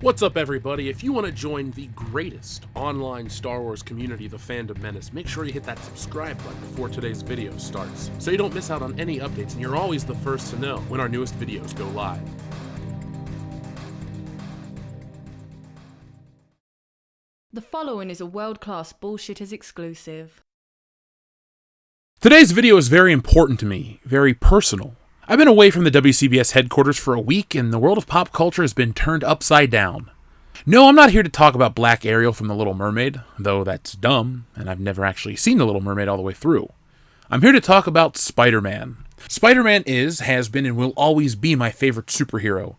What's up, everybody? If you want to join the greatest online Star Wars community, the Fandom Menace, make sure you hit that subscribe button before today's video starts, so you don't miss out on any updates and you're always the first to know when our newest videos go live. The following is a world-class Bullshitters exclusive. Today's video is very important to me, very personal. I've been away from the WCBS headquarters for a week, and the world of pop culture has been turned upside down. No, I'm not here to talk about Black Ariel from The Little Mermaid, though that's dumb, and I've never actually seen The Little Mermaid all the way through. I'm here to talk about Spider-Man. Spider-Man is, has been, and will always be my favorite superhero.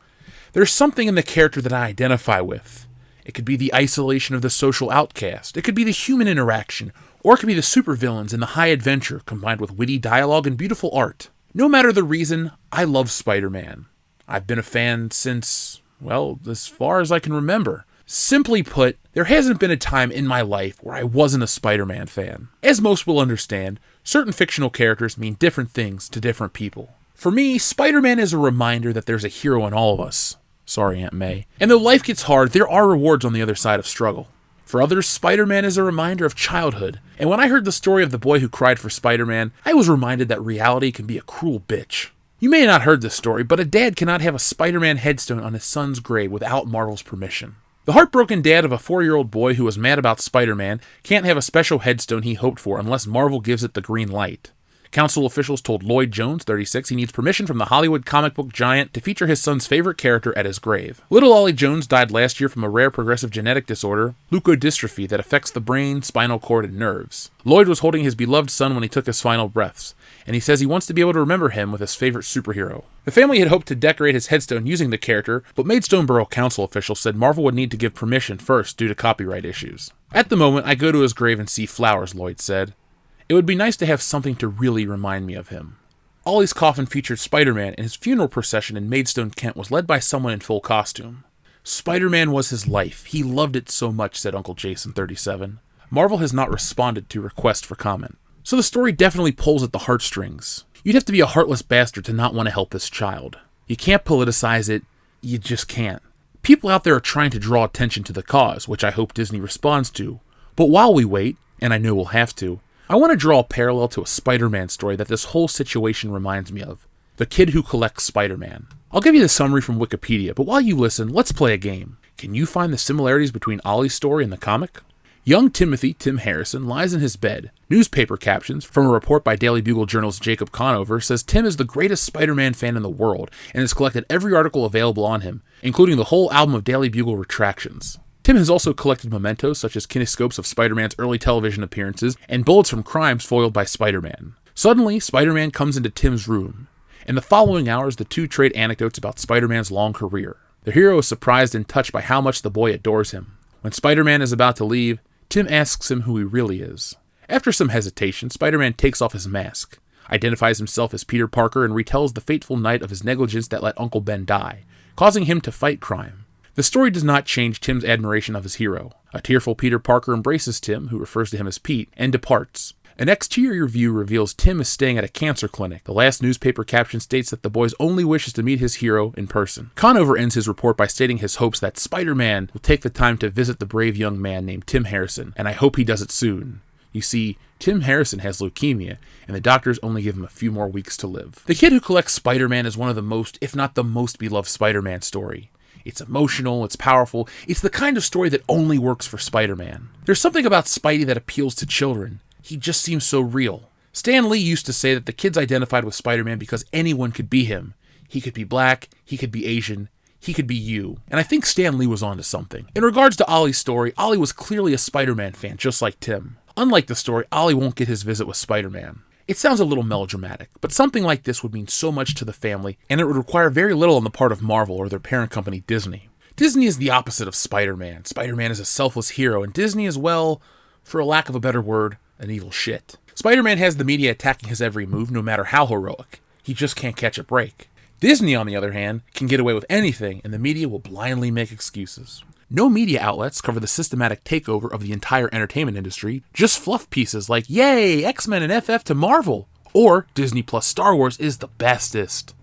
There's something in the character that I identify with. It could be the isolation of the social outcast, it could be the human interaction, or it could be the supervillains and the high adventure combined with witty dialogue and beautiful art. No matter the reason, I love Spider-Man. I've been a fan since, well, as far as I can remember. Simply put, there hasn't been a time in my life where I wasn't a Spider-Man fan. As most will understand, certain fictional characters mean different things to different people. For me, Spider-Man is a reminder that there's a hero in all of us. Sorry, Aunt May. And though life gets hard, there are rewards on the other side of struggle. For others, Spider-Man is a reminder of childhood, and when I heard the story of the boy who cried for Spider-Man, I was reminded that reality can be a cruel bitch. You may have not heard this story, but a dad cannot have a Spider-Man headstone on his son's grave without Marvel's permission. The heartbroken dad of a 4-year-old boy who was mad about Spider-Man can't have a special headstone he hoped for unless Marvel gives it the green light. Council officials told Lloyd Jones, 36, he needs permission from the Hollywood comic book giant to feature his son's favorite character at his grave. Little Ollie Jones died last year from a rare progressive genetic disorder, leukodystrophy, that affects the brain, spinal cord, and nerves. Lloyd was holding his beloved son when he took his final breaths, and he says he wants to be able to remember him with his favorite superhero. The family had hoped to decorate his headstone using the character, but Maidstone Borough Council officials said Marvel would need to give permission first due to copyright issues. At the moment, I go to his grave and see flowers, Lloyd said. It would be nice to have something to really remind me of him. Ollie's coffin featured Spider-Man, and his funeral procession in Maidstone, Kent was led by someone in full costume. Spider-Man was his life. He loved it so much, said Uncle Jason, 37. Marvel has not responded to requests for comment. So the story definitely pulls at the heartstrings. You'd have to be a heartless bastard to not want to help this child. You can't politicize it. You just can't. People out there are trying to draw attention to the cause, which I hope Disney responds to. But while we wait, and I know we'll have to, I want to draw a parallel to a Spider-Man story that this whole situation reminds me of. The Kid Who Collects Spider-Man. I'll give you the summary from Wikipedia, but while you listen, let's play a game. Can you find the similarities between Ollie's story and the comic? Young Timothy, Tim Harrison, lies in his bed. Newspaper captions, from a report by Daily Bugle journalist Jacob Conover, says Tim is the greatest Spider-Man fan in the world and has collected every article available on him, including the whole album of Daily Bugle retractions. Tim has also collected mementos such as kinescopes of Spider-Man's early television appearances and bullets from crimes foiled by Spider-Man. Suddenly, Spider-Man comes into Tim's room. In the following hours, the two trade anecdotes about Spider-Man's long career. The hero is surprised and touched by how much the boy adores him. When Spider-Man is about to leave, Tim asks him who he really is. After some hesitation, Spider-Man takes off his mask, identifies himself as Peter Parker, and retells the fateful night of his negligence that let Uncle Ben die, causing him to fight crime. The story does not change Tim's admiration of his hero. A tearful Peter Parker embraces Tim, who refers to him as Pete, and departs. An exterior view reveals Tim is staying at a cancer clinic. The last newspaper caption states that the boy's only wish is to meet his hero in person. Conover ends his report by stating his hopes that Spider-Man will take the time to visit the brave young man named Tim Harrison, and I hope he does it soon. You see, Tim Harrison has leukemia, and the doctors only give him a few more weeks to live. The Kid Who Collects Spider-Man is one of the most, if not the most beloved Spider-Man story. It's emotional, it's powerful, it's the kind of story that only works for Spider-Man. There's something about Spidey that appeals to children. He just seems so real. Stan Lee used to say that the kids identified with Spider-Man because anyone could be him. He could be black, he could be Asian, he could be you. And I think Stan Lee was onto something. In regards to Ollie's story, Ollie was clearly a Spider-Man fan, just like Tim. Unlike the story, Ollie won't get his visit with Spider-Man. It sounds a little melodramatic, but something like this would mean so much to the family, and it would require very little on the part of Marvel or their parent company, Disney. Disney is the opposite of Spider-Man. Spider-Man is a selfless hero, and Disney is, well, for a lack of a better word, an evil shit. Spider-Man has the media attacking his every move, no matter how heroic. He just can't catch a break. Disney, on the other hand, can get away with anything, and the media will blindly make excuses. No media outlets cover the systematic takeover of the entire entertainment industry, just fluff pieces like, yay, X-Men and FF to Marvel, or Disney plus Star Wars is the bestest.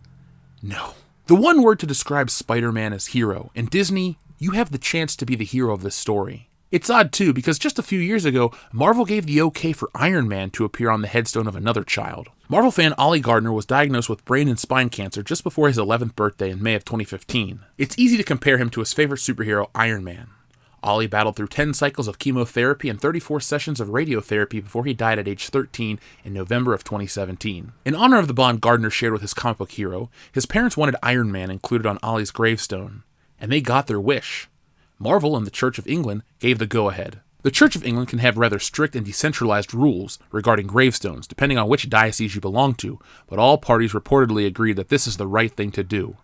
No. The one word to describe Spider-Man as hero, and Disney you have the chance to be the hero of this story. It's odd too, because just a few years ago, Marvel gave the okay for Iron Man to appear on the headstone of another child. Marvel fan Ollie Gardner was diagnosed with brain and spine cancer just before his 11th birthday in May of 2015. It's easy to compare him to his favorite superhero, Iron Man. Ollie battled through 10 cycles of chemotherapy and 34 sessions of radiotherapy before he died at age 13 in November of 2017. In honor of the bond Gardner shared with his comic book hero, his parents wanted Iron Man included on Ollie's gravestone, and they got their wish. Marvel and the Church of England gave the go-ahead. The Church of England can have rather strict and decentralized rules regarding gravestones, depending on which diocese you belong to, but all parties reportedly agreed that this is the right thing to do.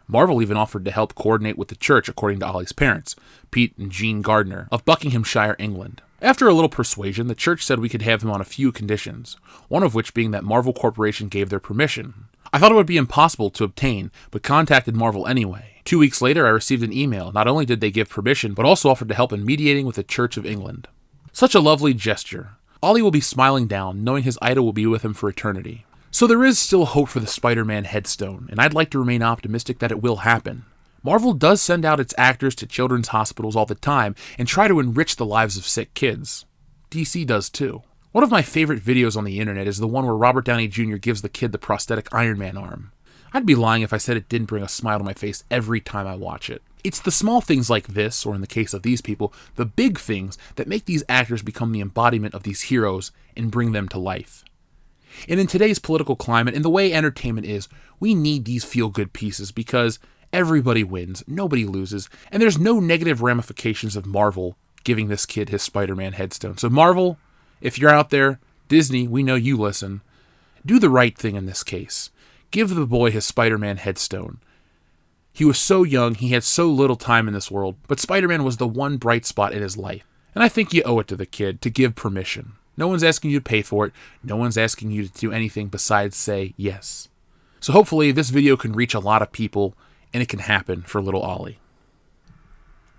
Marvel even offered to help coordinate with the church, according to Ollie's parents, Pete and Jean Gardner, of Buckinghamshire, England. After a little persuasion, the church said we could have him on a few conditions, one of which being that Marvel Corporation gave their permission. I thought it would be impossible to obtain, but contacted Marvel anyway. 2 weeks later, I received an email. Not only did they give permission, but also offered to help in mediating with the Church of England. Such a lovely gesture. Ollie will be smiling down, knowing his idol will be with him for eternity. So there is still hope for the Spider-Man headstone, and I'd like to remain optimistic that it will happen. Marvel does send out its actors to children's hospitals all the time and try to enrich the lives of sick kids. DC does too. One of my favorite videos on the internet is the one where Robert Downey Jr. gives the kid the prosthetic Iron Man arm. I'd be lying if I said it didn't bring a smile to my face every time I watch it. It's the small things like this, or in the case of these people, the big things that make these actors become the embodiment of these heroes and bring them to life. And in today's political climate, and the way entertainment is, we need these feel-good pieces because everybody wins, nobody loses, and there's no negative ramifications of Marvel giving this kid his Spider-Man headstone. So Marvel, if you're out there, Disney, we know you listen, do the right thing in this case. Give the boy his Spider-Man headstone. He was so young, he had so little time in this world, but Spider-Man was the one bright spot in his life. And I think you owe it to the kid to give permission. No one's asking you to pay for it. No one's asking you to do anything besides say yes. So hopefully this video can reach a lot of people and it can happen for little Ollie.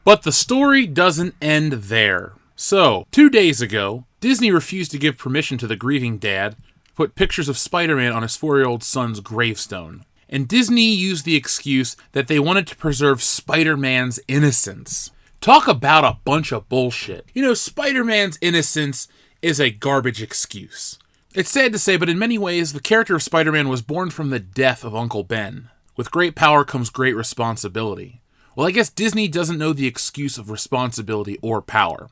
But the story doesn't end there. So, 2 days ago, Disney refused to give permission to the grieving dad to put pictures of Spider-Man on his 4-year-old son's gravestone. And Disney used the excuse that they wanted to preserve Spider-Man's innocence. Talk about a bunch of bullshit. You know, Spider-Man's innocence is a garbage excuse. It's sad to say, but in many ways, the character of Spider-Man was born from the death of Uncle Ben. With great power comes great responsibility. Well, I guess Disney doesn't know the excuse of responsibility or power.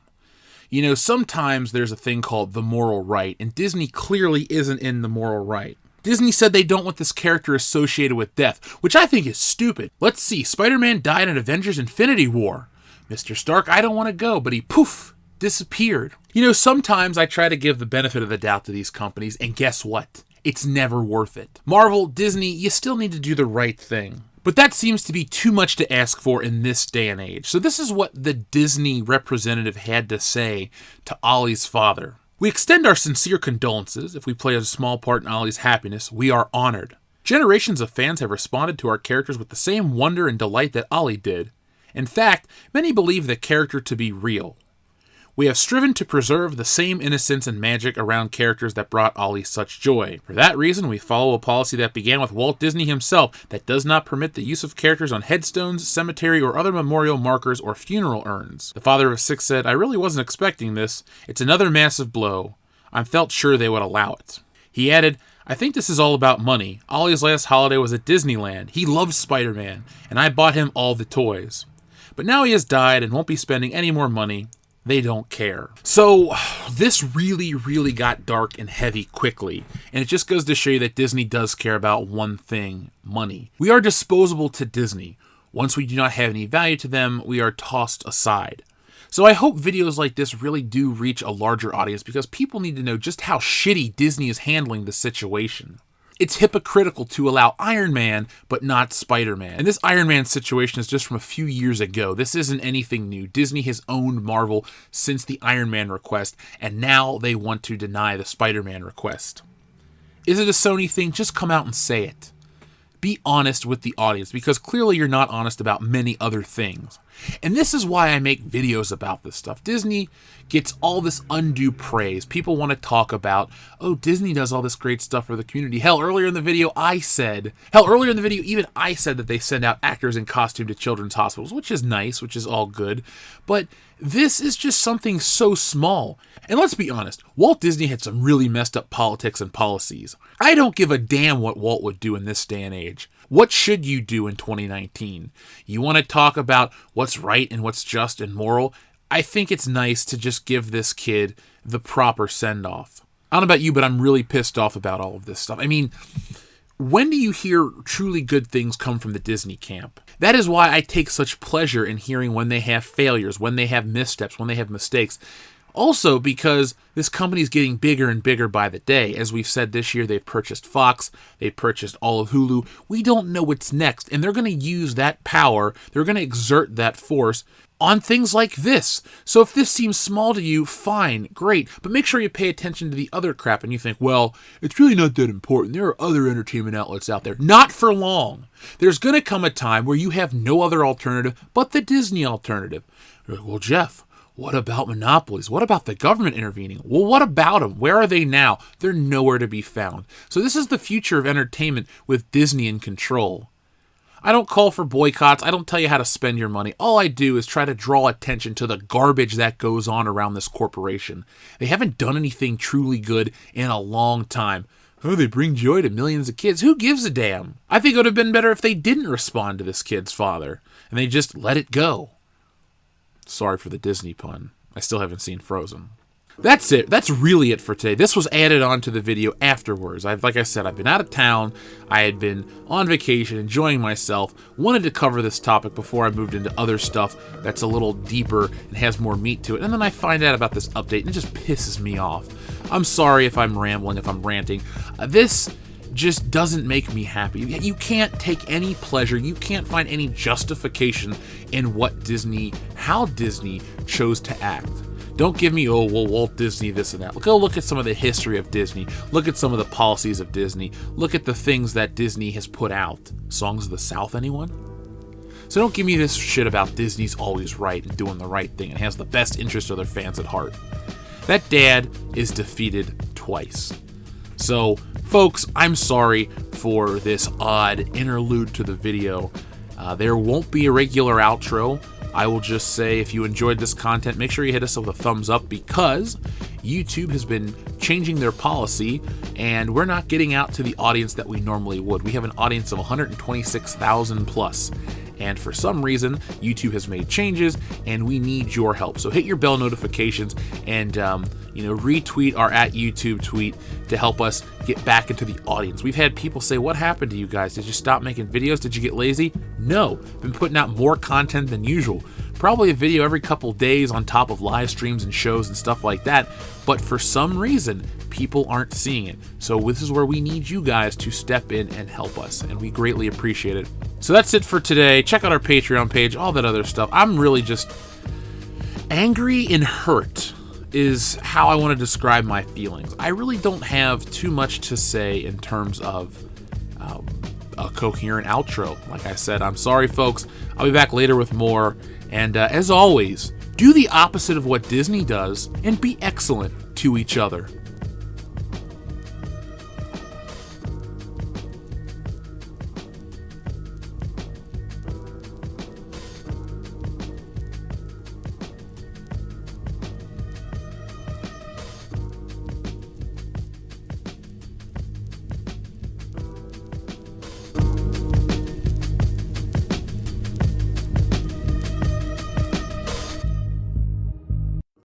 You know, sometimes there's a thing called the moral right, and Disney clearly isn't in the moral right. Disney said they don't want this character associated with death, which I think is stupid. Let's see, Spider-Man died in Avengers Infinity War. Mr. Stark, I don't want to go, but he poof, disappeared. You know, sometimes I try to give the benefit of the doubt to these companies, and guess what? It's never worth it. Marvel, Disney, you still need to do the right thing. But that seems to be too much to ask for in this day and age. So this is what the Disney representative had to say to Ollie's father. We extend our sincere condolences. If we play a small part in Ollie's happiness, we are honored. Generations of fans have responded to our characters with the same wonder and delight that Ollie did. In fact, many believe the character to be real. We have striven to preserve the same innocence and magic around characters that brought Ollie such joy. For that reason, we follow a policy that began with Walt Disney himself that does not permit the use of characters on headstones, cemetery, or other memorial markers or funeral urns. The father of 6 said, I really wasn't expecting this. It's another massive blow. I felt sure they would allow it. He added, I think this is all about money. Ollie's last holiday was at Disneyland. He loved Spider-Man, and I bought him all the toys. But now he has died and won't be spending any more money. They don't care. So this really got dark and heavy quickly. And it just goes to show you that Disney does care about one thing, money. We are disposable to Disney. Once we do not have any value to them, we are tossed aside. So I hope videos like this really do reach a larger audience because people need to know just how shitty Disney is handling the situation. It's hypocritical to allow Iron Man, but not Spider-Man. And this Iron Man situation is just from a few years ago. This isn't anything new. Disney has owned Marvel since the Iron Man request, and now they want to deny the Spider-Man request. Is it a Sony thing? Just come out and say it. Be honest with the audience, because clearly you're not honest about many other things. And this is why I make videos about this stuff. Disney gets all this undue praise. People want to talk about, oh, Disney does all this great stuff for the community. Earlier in the video, even I said that they send out actors in costume to children's hospitals, which is nice, which is all good. But this is just something so small. And let's be honest, Walt Disney had some really messed up politics and policies. I don't give a damn what Walt would do in this day and age. What should you do in 2019? You want to talk about what's right and what's just and moral? I think it's nice to just give this kid the proper send-off. I don't know about you, but I'm really pissed off about all of this stuff. I mean, when do you hear truly good things come from the Disney camp? That is why I take such pleasure in hearing when they have failures, when they have missteps, when they have mistakes. Also because this company is getting bigger and bigger by the day. As we've said this year, they've purchased Fox, they've purchased all of Hulu. We don't know what's next, and they're going to use that power, they're going to exert that force on things like this. So if this seems small to you, fine, great, but make sure you pay attention to the other crap and you think, well, it's really not that important. There are other entertainment outlets out there. Not for long. There's going to come a time where you have no other alternative but the Disney alternative. You're like, well, Jeff, what about monopolies? What about the government intervening? Well, what about them? Where are they now? They're nowhere to be found. So this is the future of entertainment with Disney in control. I don't call for boycotts. I don't tell you how to spend your money. All I do is try to draw attention to the garbage that goes on around this corporation. They haven't done anything truly good in a long time. Oh, they bring joy to millions of kids. Who gives a damn? I think it would have been better if they didn't respond to this kid's father and they just let it go. Sorry for the Disney pun. I still haven't seen Frozen. That's it. That's really it for today. This was added on to the video afterwards. Like I said, I've been out of town. I had been on vacation, enjoying myself. Wanted to cover this topic before I moved into other stuff that's a little deeper and has more meat to it. And then I find out about this update and it just pisses me off. I'm sorry if I'm rambling, if I'm ranting. This just doesn't make me happy. You can't take any pleasure, you can't find any justification in how Disney chose to act. Don't give me, oh, well, Walt Disney, this and that. Go look at some of the history of Disney. Look at some of the policies of Disney. Look at the things that Disney has put out. Songs of the South, anyone? So don't give me this shit about Disney's always right and doing the right thing and has the best interest of their fans at heart. That dad is defeated twice. So, folks, I'm sorry for this odd interlude to the video. There won't be a regular outro. I will just say, if you enjoyed this content, make sure you hit us with a thumbs up, because YouTube has been changing their policy and we're not getting out to the audience that we normally would. We have an audience of 126,000 plus. And for some reason, YouTube has made changes and we need your help. So hit your bell notifications and retweet our @YouTube tweet to help us get back into the audience. We've had people say, what happened to you guys? Did you stop making videos? Did you get lazy? No, been putting out more content than usual. Probably a video every couple days on top of live streams and shows and stuff like that. But for some reason, people aren't seeing it. So this is where we need you guys to step in and help us, and we greatly appreciate it. So that's it for today. Check out our Patreon page, all that other stuff. I'm really just angry and hurt is how I want to describe my feelings. I really don't have too much to say in terms of a coherent outro. Like I said, I'm sorry, folks. I'll be back later with more. And as always, do the opposite of what Disney does and be excellent to each other.